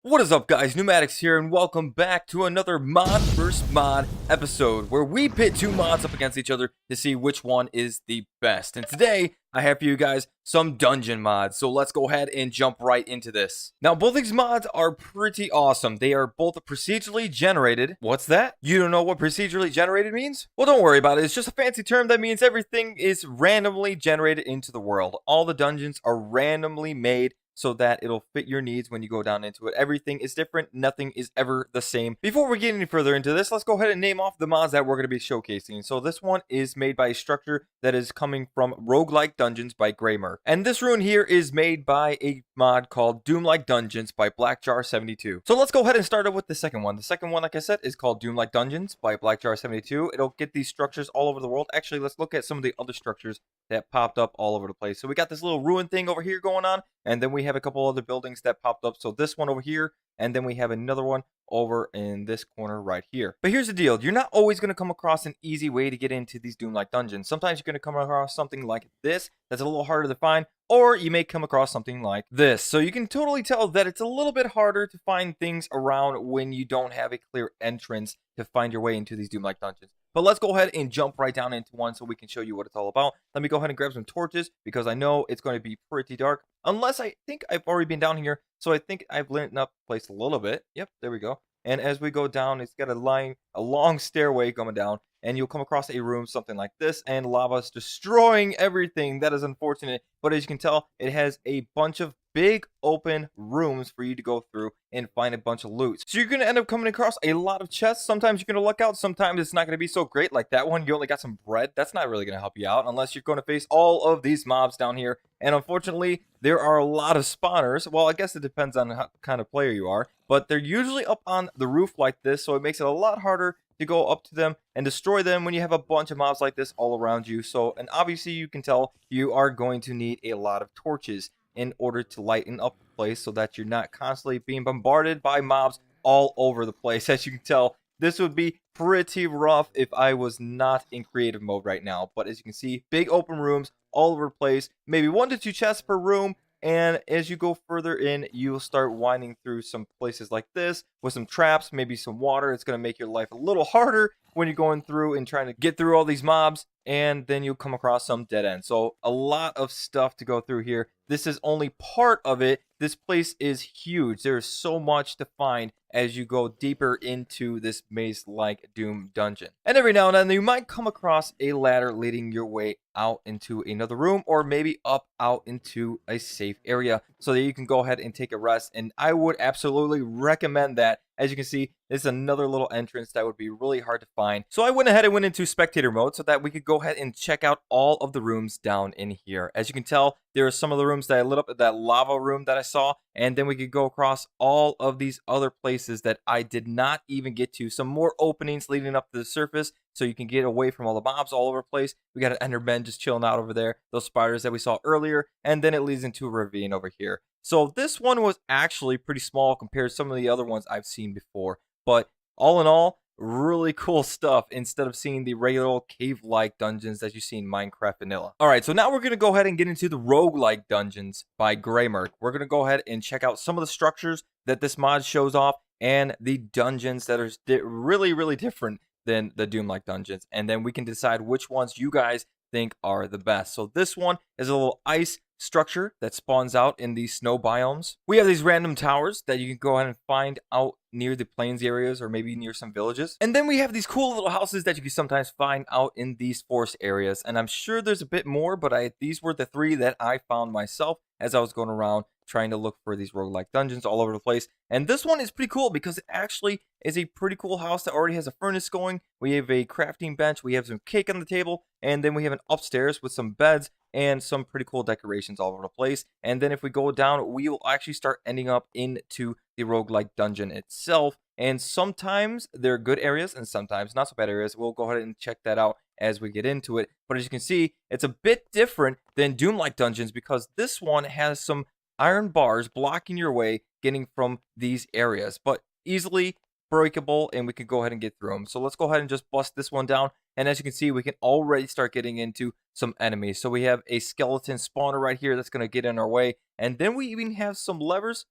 What is up, guys? Neumatix here, and welcome back to another mod vs. mod episode where we pit two mods up against each other to see which one is the best. And today, I have for you guys some dungeon mods, so let's go ahead and jump right into this. Now, both these mods are pretty awesome. They are both procedurally generated. What's that? You don't know what procedurally generated means? Well, don't worry about it. It's just a fancy term that means everything is randomly generated into the world. All the dungeons are randomly made so that it'll fit your needs when you go down into it. Everything is different. Nothing is ever the same. Before we get any further into this, let's go ahead and name off the mods that we're going to be showcasing. So this one is made by a structure that is coming from Roguelike Dungeons by Greymerk. And this rune here is made by a mod called Doom-like Dungeons by Blackjar72. So let's go ahead and start out with the second one. The second one, like I said, is called Doom-like Dungeons by Blackjar72. It'll get these structures all over the world. Actually, let's look at some of the other structures that popped up all over the place. So we got this little ruin thing over here going on, and then we have a couple other buildings that popped up. So this one over here, and then we have another one over in this corner right here. But here's the deal. You're not always going to come across an easy way to get into these Doom-like dungeons. Sometimes you're going to come across something like this that's a little harder to find, or you may come across something like this. So you can totally tell that it's a little bit harder to find things around when you don't have a clear entrance to find your way into these Doom-like dungeons. But let's go ahead and jump right down into one so we can show you what it's all about. Let me go ahead and grab some torches because I know it's going to be pretty dark. Unless I think I've already been down here. So I think I've lit up the place a little bit. Yep, there we go. And as we go down, it's got a long stairway coming down. And you'll come across a room, something like this. And lava's destroying everything. That is unfortunate. But as you can tell, it has a bunch of big open rooms for you to go through and find a bunch of loot. So you're going to end up coming across a lot of chests. Sometimes you're going to luck out. Sometimes it's not going to be so great. Like that one, you only got some bread. That's not really going to help you out unless you're going to face all of these mobs down here. And unfortunately, there are a lot of spawners. Well, I guess it depends on what kind of player you are. But they're usually up on the roof like this. So it makes it a lot harder to go up to them and destroy them when you have a bunch of mobs like this all around you. So, and obviously you can tell you are going to need a lot of torches in order to lighten up the place so that you're not constantly being bombarded by mobs all over the place. As you can tell, this would be pretty rough if I was not in creative mode right now. But as you can see, big open rooms all over the place, maybe 1 to 2 chests per room. And as you go further in, you'll start winding through some places like this with some traps, maybe some water. It's going to make your life a little harder when you're going through and trying to get through all these mobs. And then you'll come across some dead ends. So a lot of stuff to go through here. This is only part of it. This place is huge. There is so much to find as you go deeper into this maze-like Doom dungeon. And every now and then you might come across a ladder leading your way out into another room, or maybe up out into a safe area so that you can go ahead and take a rest. And I would absolutely recommend that. As you can see, this is another little entrance that would be really hard to find. So I went ahead and went into spectator mode so that we could go ahead and check out all of the rooms down in here. As you can tell, there are some of the rooms that I lit up, that lava room that I saw, and then we could go across all of these other places that I did not even get to. Some more openings leading up to the surface so you can get away from all the mobs all over the place. We got an Enderman just chilling out over there, those spiders that we saw earlier, and then it leads into a ravine over here. So this one was actually pretty small compared to some of the other ones I've seen before. But all in all, really cool stuff instead of seeing the regular cave-like dungeons that you see in Minecraft Vanilla. Alright, so now we're going to go ahead and get into the roguelike dungeons by Greymerk. We're going to go ahead and check out some of the structures that this mod shows off and the dungeons that are really, really different than the Doom-like dungeons. And then we can decide which ones you guys think are the best. So this one is a little ice structure that spawns out in these snow biomes. We have these random towers that you can go ahead and find out near the plains areas or maybe near some villages. And then we have these cool little houses that you can sometimes find out in these forest areas. And I'm sure there's a bit more, but these were the 3 that I found myself as I was going around trying to look for these roguelike dungeons all over the place. And this one is pretty cool because it actually is a pretty cool house that already has a furnace going. We have a crafting bench, we have some cake on the table, and then we have an upstairs with some beds and some pretty cool decorations all over the place. And then if we go down, we will actually start ending up into the roguelike dungeon itself. And sometimes they're good areas and sometimes not so bad areas. We'll go ahead and check that out as we get into it. But as you can see, it's a bit different than Doom-like dungeons because this one has some iron bars blocking your way getting from these areas, but easily breakable, and we can go ahead and get through them. So let's go ahead and just bust this one down. And as you can see, we can already start getting into some enemies. So we have a skeleton spawner right here that's going to get in our way. And then we even have some levers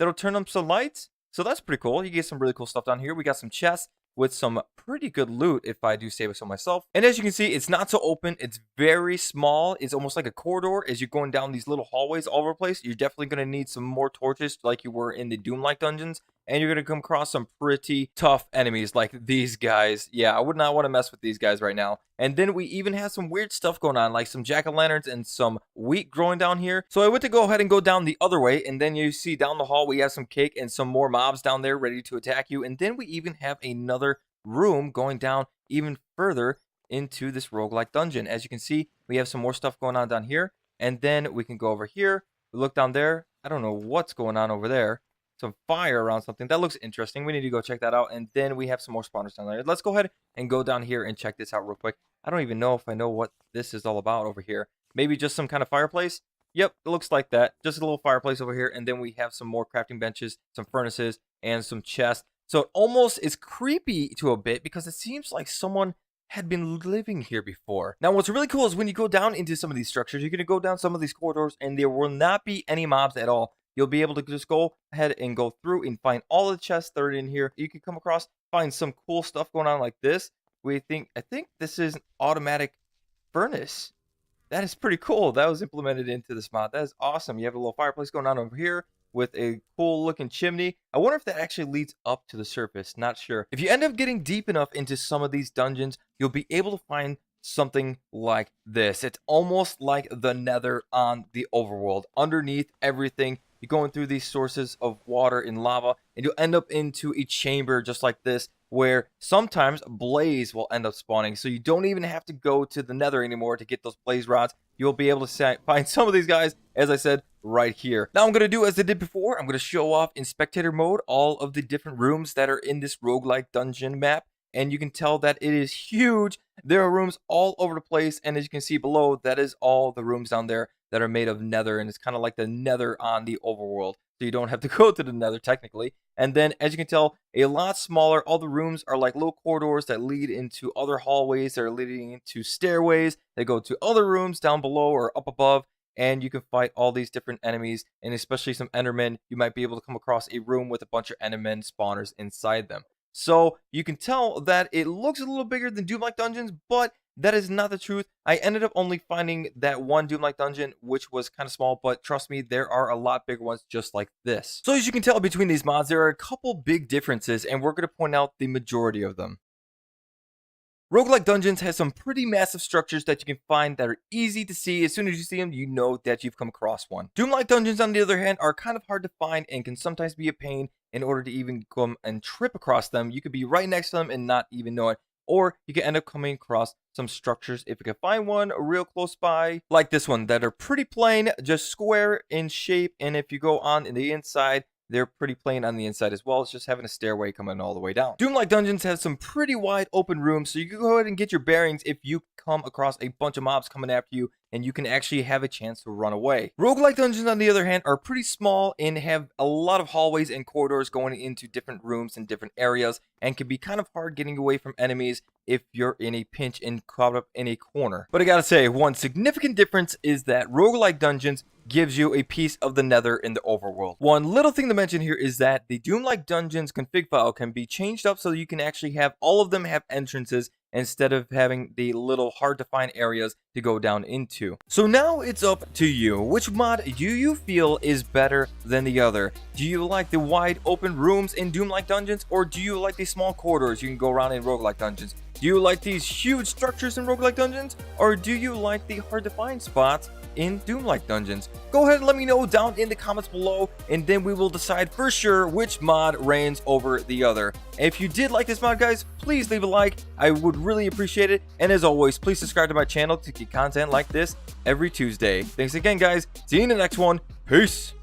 that'll turn on some lights. So that's pretty cool. You get some really cool stuff down here. We got some chests with some pretty good loot, if I do say so myself. And as you can see, it's not so open. It's very small. It's almost like a corridor as you're going down these little hallways all over the place. You're definitely going to need some more torches like you were in the Doom-like dungeons. And you're going to come across some pretty tough enemies like these guys. Yeah, I would not want to mess with these guys right now. And then we even have some weird stuff going on, like some jack-o'-lanterns and some wheat growing down here. So I went to go ahead and go down the other way. And then you see down the hall, we have some cake and some more mobs down there ready to attack you. And then we even have another room going down even further into this roguelike dungeon. As you can see, we have some more stuff going on down here. And then we can go over here. We look down there. I don't know what's going on over there. Some fire around something. That looks interesting. We need to go check that out. And then we have some more spawners down there. Let's go ahead and go down here and check this out real quick. I don't even know if I know what this is all about over here. Maybe just some kind of fireplace? Yep, it looks like that. Just a little fireplace over here. And then we have some more crafting benches, some furnaces, and some chests. So it almost is creepy to a bit because it seems like someone had been living here before. Now, what's really cool is when you go down into some of these structures, you're going to go down some of these corridors and there will not be any mobs at all. You'll be able to just go ahead and go through and find all the chests that are in here. You can come across, find some cool stuff going on like this. I think this is an automatic furnace. That is pretty cool. That was implemented into this mod. That is awesome. You have a little fireplace going on over here with a cool looking chimney. I wonder if that actually leads up to the surface. Not sure. If you end up getting deep enough into some of these dungeons, you'll be able to find something like this. It's almost like the Nether on the overworld. Underneath everything, you're going through these sources of water and lava, and you'll end up into a chamber just like this, where sometimes blaze will end up spawning. So you don't even have to go to the Nether anymore to get those blaze rods. You'll be able to find some of these guys, as I said, right here. Now I'm going to do as I did before. I'm going to show off in spectator mode all of the different rooms that are in this roguelike dungeon map. And you can tell that it is huge. There are rooms all over the place. And as you can see below, that is all the rooms down there that are made of nether. And it's kind of like the Nether on the overworld. So you don't have to go to the Nether technically. And then as you can tell, a lot smaller. All the rooms are like little corridors that lead into other hallways that are leading into stairways that go to other rooms down below or up above. And you can fight all these different enemies, and especially some endermen. You might be able to come across a room with a bunch of endermen spawners inside them. So you can tell that it looks a little bigger than Doom-like dungeons, but that is not the truth. I ended up only finding that one Doom-like dungeon, which was kind of small, but trust me, there are a lot bigger ones just like this. So as you can tell between these mods, there are a couple big differences, and we're going to point out the majority of them. Roguelike Dungeons has some pretty massive structures that you can find that are easy to see. As soon as you see them, you know that you've come across one. Doom-like Dungeons, on the other hand, are kind of hard to find and can sometimes be a pain in order to even come and trip across them. You could be right next to them and not even know it. Or you can end up coming across some structures, if you can find one real close by, like this one, that are pretty plain, just square in shape. And if you go on in the inside, they're pretty plain on the inside as well. It's just having a stairway coming all the way down. Doom-like Dungeons have some pretty wide open rooms, so you can go ahead and get your bearings if you come across a bunch of mobs coming after you, and you can actually have a chance to run away. Roguelike Dungeons, on the other hand, are pretty small and have a lot of hallways and corridors going into different rooms and different areas, and can be kind of hard getting away from enemies if you're in a pinch and caught up in a corner. But I gotta say, one significant difference is that Roguelike Dungeons gives you a piece of the Nether in the overworld. One little thing to mention here is that the Doom-like Dungeons config file can be changed up so you can actually have all of them have entrances instead of having the little hard to find areas to go down into. So now it's up to you. Which mod do you feel is better than the other? Do you like the wide open rooms in Doom-like Dungeons, or do you like the small corridors you can go around in Roguelike Dungeons? Do you like these huge structures in Roguelike Dungeons, or do you like the hard to find spots in Doom-like Dungeons? Go ahead and let me know down in the comments below, and then we will decide for sure which mod reigns over the other. If you did like this mod, guys, please leave a like. I would really appreciate it. And as always, please subscribe to my channel to get content like this every Tuesday. Thanks again, guys. See you in the next one. Peace.